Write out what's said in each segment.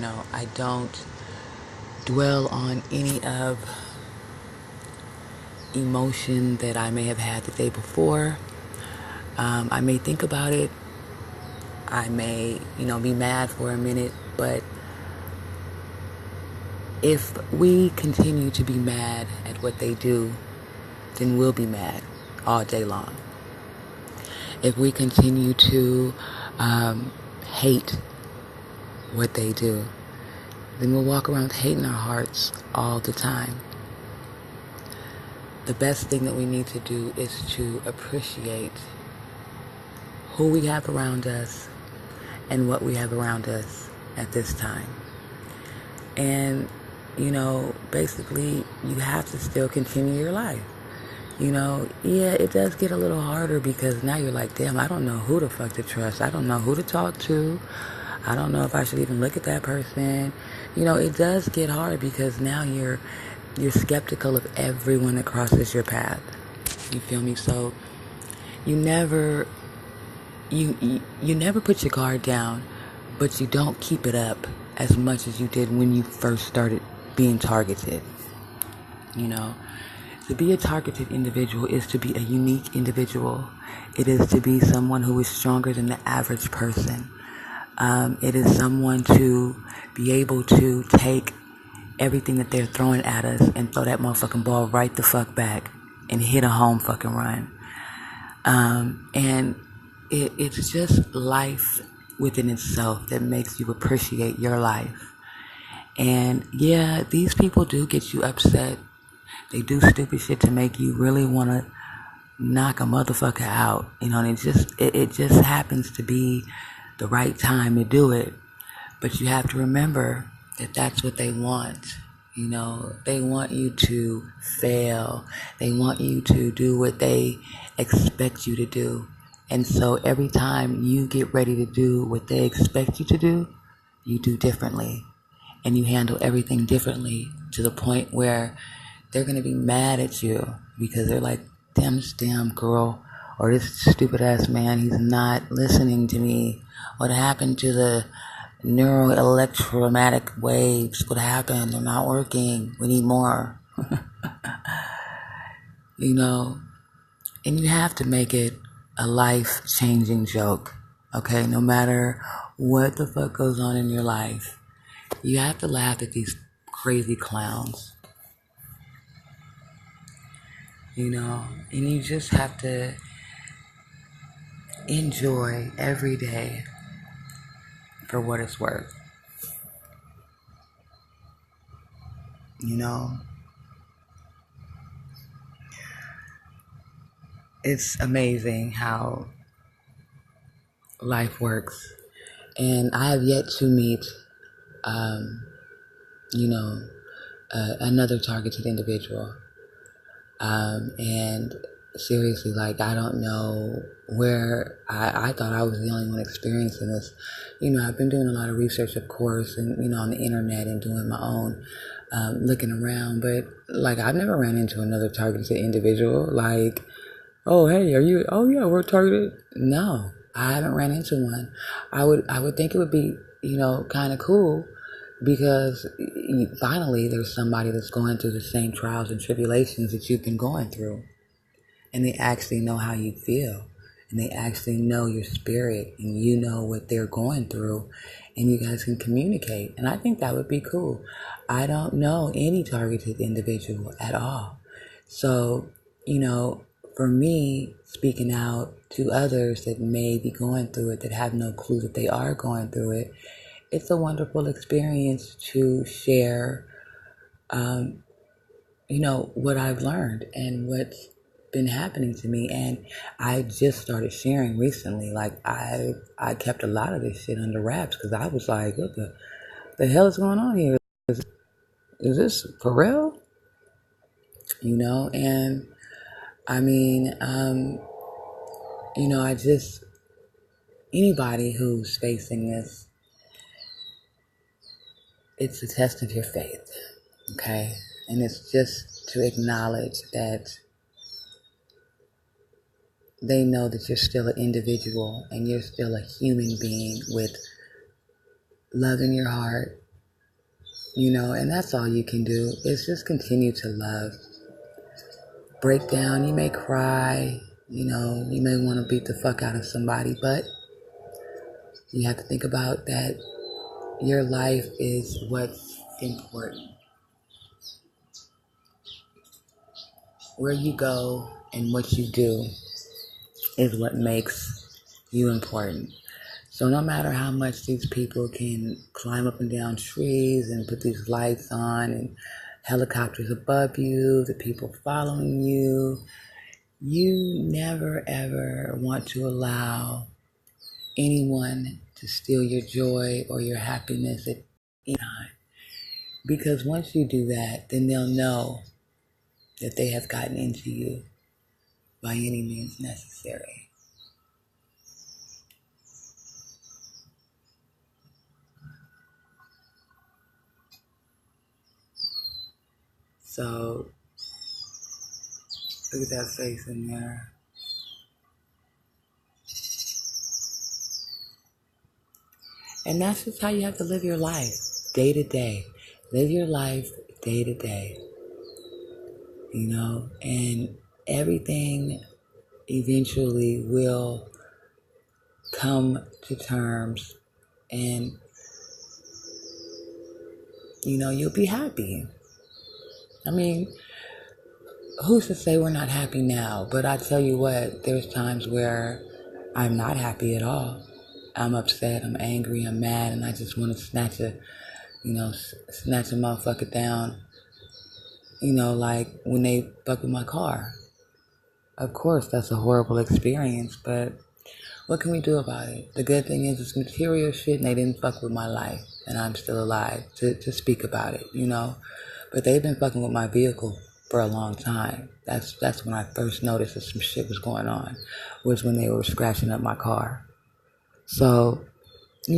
I don't dwell on any of emotion that I may have had the day before. I may think about it. I may, be mad for a minute, but if we continue to be mad at what they do, then we'll be mad all day long. If we continue to hate what they do, then we'll walk around hating our hearts all the time. The best thing that we need to do is to appreciate who we have around us and what we have around us at this time. And, basically you have to still continue your life. It does get a little harder because now you're like, damn, I don't know who the fuck to trust. I don't know who to talk to. I don't know if I should even look at that person. It does get hard because now you're skeptical of everyone that crosses your path. You feel me? So you never put your guard down, but you don't keep it up as much as you did when you first started being targeted. To be a targeted individual is to be a unique individual. It is to be someone who is stronger than the average person. It is someone to be able to take everything that they're throwing at us and throw that motherfucking ball right the fuck back and hit a home fucking run. And it's just life within itself that makes you appreciate your life. And yeah, these people do get you upset. They do stupid shit to make you really want to knock a motherfucker out, and it just happens to be the right time to do it. But you have to remember that that's what they want. They want you to fail. They want you to do what they expect you to do. And so every time you get ready to do what they expect you to do, you do differently. And you handle everything differently to the point where they're going to be mad at you because they're like, damn, this damn girl or this stupid ass man, he's not listening to me. What happened to the neuroelectromagnetic waves? What happened? They're not working. We need more. And you have to make it a life-changing joke, okay? No matter what the fuck goes on in your life, you have to laugh at these crazy clowns. And you just have to enjoy every day for what it's worth. It's amazing how life works. And I have yet to meet, another targeted individual. And seriously, I don't know where I thought I was the only one experiencing this. I've been doing a lot of research, of course, and, on the internet and doing my own looking around. But, I've never ran into another targeted individual. Oh, hey, oh, yeah, we're targeted. No, I haven't ran into one. I would think it would be, kind of cool because finally there's somebody that's going through the same trials and tribulations that you've been going through. And they actually know how you feel. And they actually know your spirit. And you know what they're going through. And you guys can communicate. And I think that would be cool. I don't know any targeted individual at all. So, for me, speaking out to others that may be going through it, that have no clue that they are going through it, it's a wonderful experience to share, what I've learned and what's been happening to me. And I just started sharing recently. I kept a lot of this shit under wraps because I was like, what the hell is going on here? Is this for real? And I mean, anybody who's facing this, it's a test of your faith, okay? And it's just to acknowledge that they know that you're still an individual and you're still a human being with love in your heart And that's all you can do is just continue to love. Break down, you may cry, you may want to beat the fuck out of somebody, but you have to think about that your life is what's important. Where you go and what you do is what makes you important. So no matter how much these people can climb up and down trees and put these lights on and helicopters above you, the people following you, you never ever want to allow anyone to steal your joy or your happiness at any time. Because once you do that, then they'll know that they have gotten into you by any means necessary. So, look at that face in there. And that's just how you have to live your life, day to day. Live your life day to day, and everything eventually will come to terms and, you'll be happy. I mean, who's to say we're not happy now? But I tell you what, there's times where I'm not happy at all. I'm upset, I'm angry, I'm mad, and I just want to snatch a motherfucker down, like when they fuck with my car. Of course, that's a horrible experience, but what can we do about it? The good thing is it's material shit and they didn't fuck with my life, and I'm still alive to speak about it, But they've been fucking with my vehicle for a long time. That's when I first noticed that some shit was going on, was when they were scratching up my car. So, but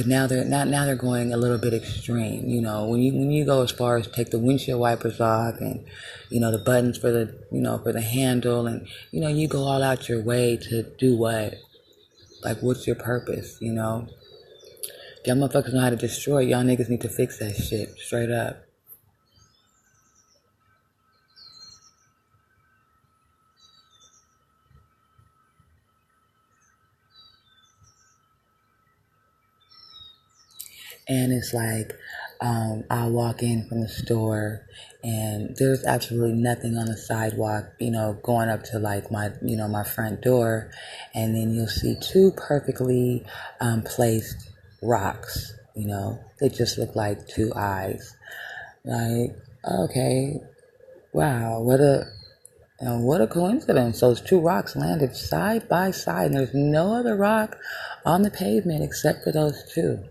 now they're going a little bit extreme. When you go as far as take the windshield wipers off and the buttons for the handle, and you go all out your way to do what? Like, what's your purpose? Y'all motherfuckers know how to destroy. Y'all niggas need to fix that shit straight up. And it's like, I'll walk in from the store and there's absolutely nothing on the sidewalk, going up to like my front door. And then you'll see two perfectly placed rocks, they just look like two eyes. Like, okay, wow, what a coincidence. Those two rocks landed side by side and there's no other rock on the pavement except for those two.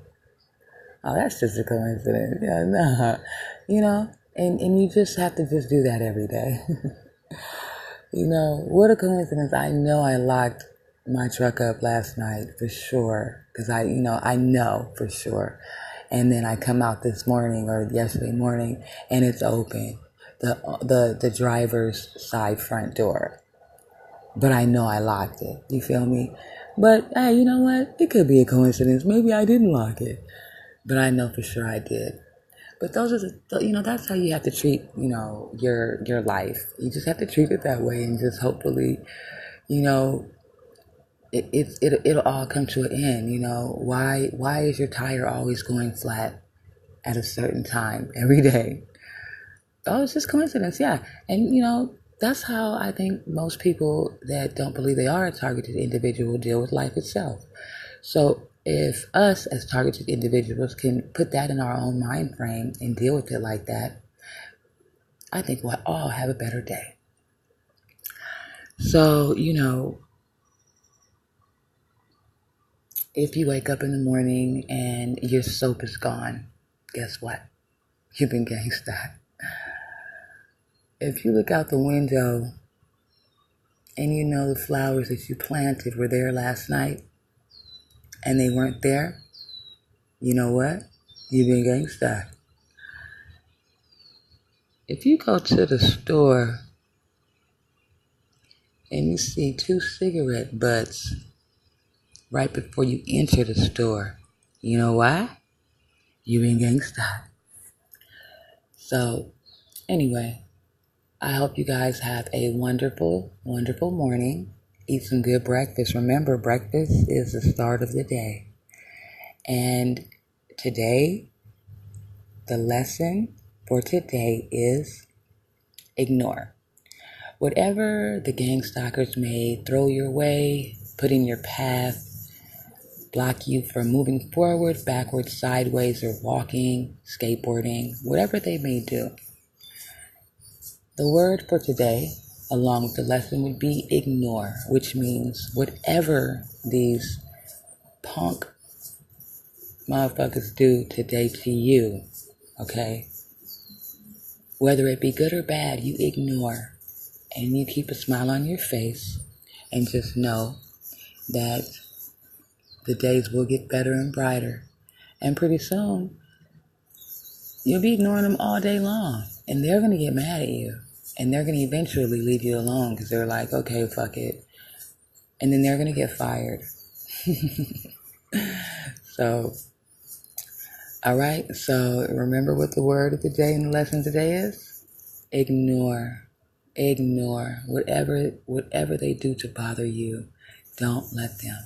Oh, that's just a coincidence. Yeah, nah. And you just have to just do that every day. What a coincidence. I know I locked my truck up last night for sure. Because I know for sure. And then I come out this morning or yesterday morning and it's open. The driver's side front door. But I know I locked it. You feel me? But hey, you know what? It could be a coincidence. Maybe I didn't lock it. But I know for sure I did. But those are that's how you have to treat, your life. You just have to treat it that way and just hopefully, it'll all come to an end, Why is your tire always going flat at a certain time every day? Oh, it's just coincidence, yeah. And, that's how I think most people that don't believe they are a targeted individual deal with life itself. So if us as targeted individuals can put that in our own mind frame and deal with it like that, I think we'll all have a better day. So, if you wake up in the morning and your soap is gone, guess what? You've been gang stalked. If you look out the window and the flowers that you planted were there last night and they weren't there, you know what? You've been gang stalked. If you go to the store and you see two cigarette butts right before you enter the store, you know why? You and Gang Stalked. So, anyway, I hope you guys have a wonderful, wonderful morning. Eat some good breakfast. Remember, breakfast is the start of the day. And today, the lesson for today is ignore. Whatever the gang stalkers may throw your way, put in your path, block you from moving forward, backwards, sideways, or walking, skateboarding, whatever they may do. The word for today, along with the lesson, would be ignore, which means whatever these punk motherfuckers do today to you, okay? Whether it be good or bad, you ignore and you keep a smile on your face and just know that the days will get better and brighter. And pretty soon, you'll be ignoring them all day long. And they're going to get mad at you. And they're going to eventually leave you alone because they're like, okay, fuck it. And then they're going to get fired. So, all right. So remember what the word of the day and the lesson today is? Ignore. Ignore. Whatever they do to bother you, don't let them.